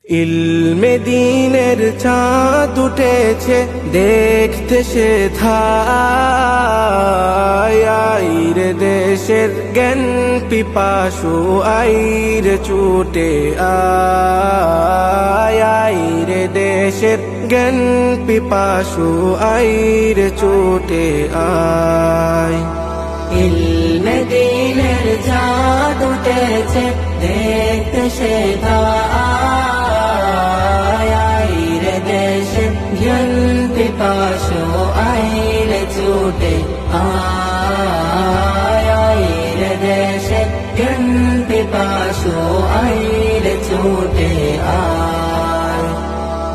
ইলমে দ্বীনের চাঁদ উঠেছে দেখতে সে ধায়, আইরে দেশের জ্ঞান পিপাসু আইরে ছুটে আয়, আইরে দেশের জ্ঞান পিপাসু আইরে ছুটে আয়। ইলমে দ্বীনের চাঁদ উঠেছে দেখতে সে ধায়, আইরে দেশের জ্ঞান পিপাসু আইরে ছুটে আয়, আইরে দেশের জ্ঞান পিপাসু আইরে ছুটে আয়।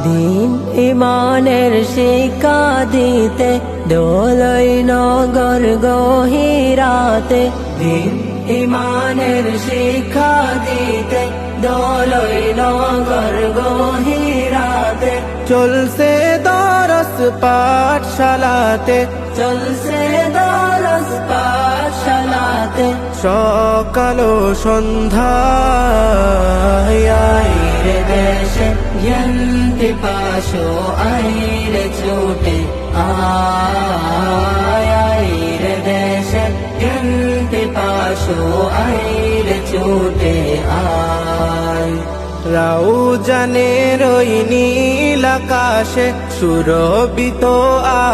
দিন ইমানের শিক্ষা দিতে দোলই নগর গহিরাতে, দিন ইমানের শিক্ষা দিতে দোলই নগর গহিরাতে, চলছে দরস পাঠশালাতে, চলছে দরস পাঠশালাতে, সকাল ও সন্ধ্যায়, আইরে দেশে জ্ঞান পিপাসু আইরে ছুটে আয়, আইরে দেশে জ্ঞান পিপাসু আইরে ছুটে আয়। রাউজানের ওই নীল আকাশে সুরভিত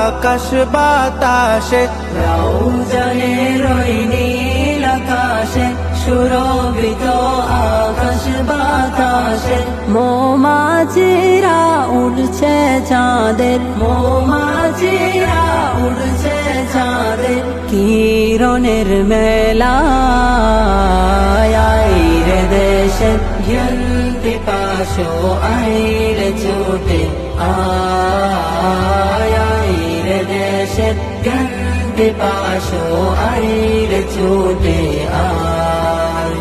আকাশ বাতাসে, রাউজানের ওই নীল আকাশে সুরভিত আকাশ বাতাসে, মৌমাছিরা উড়ছে চাঁদের, মৌমাছিরা উড়ছে চাঁদের কিরণের মেলায়, আইরে দেশে জ্ঞান পিপাসু আইরে ছুটে আয়, আইরে দেশে জ্ঞান পিপাসু আইরে ছুটে আয়।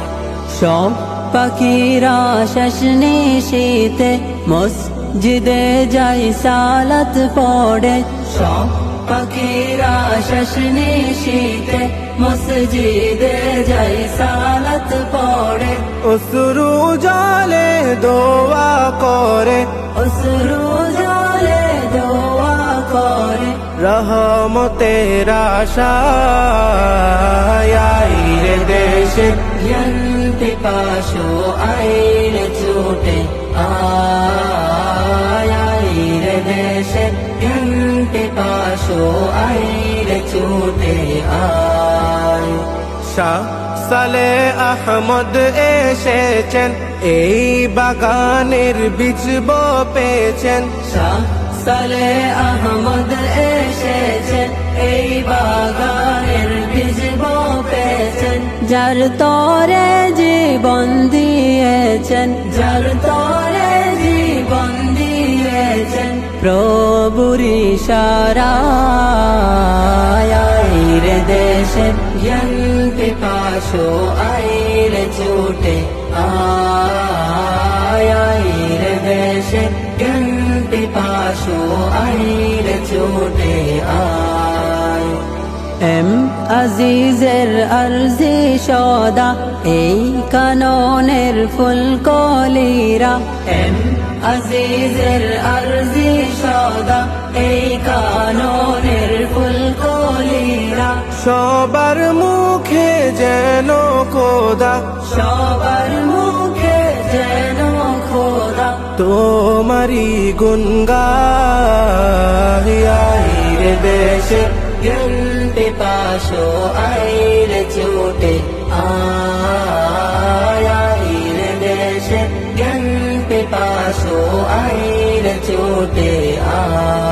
সব পাখিরা শেষ নিশীতে মসজিদে যাই সালাত পড়ে, সব পাখিরা শেষ নিশীতে মসজিদে যাই সালাত পড়ে, অশ্রু জলে দোয়া করে, অশ্রু জলে দোয়া করে, রহমতের আশায়, আইরে দেশে জ্ঞান পিপাসু আইরে ছুটে আয়, আইরে দেশে জ্ঞান পিপাসু আইরে ছুটে আয়। শাহ সালে আহমদ এসেছেন এই বাগানের বীজ বপেছেন, শাহ সালে আহমদ এসেছেন এই বাগানের বীজ বপেছেন, যার তরে জীবন দিয়েছেন, যার তরে জীবন দিয়েছেন প্রভুর ইশারায়, আইরে দেশে জ্ঞান পিপাসু আইরে ছুটে আয়, আইরে দেশে জ্ঞান পিপাসু আইরে ছুটে আয়। এম আজিজের আরজি সদা এই কাননের ফুল কলিরা, এম আজিজের আরজি সদা এই কাননের ফুল কলিরা, সবার মুখে যেন খোদা, সবার মুখে যেন খোদা তোমারি গুনগান, আইরে দেশে জ্ঞান পিপাসু আইরে ছুটে আয়, আইরে দেশে জ্ঞান পিপাসু আইরে ছুটে আয়।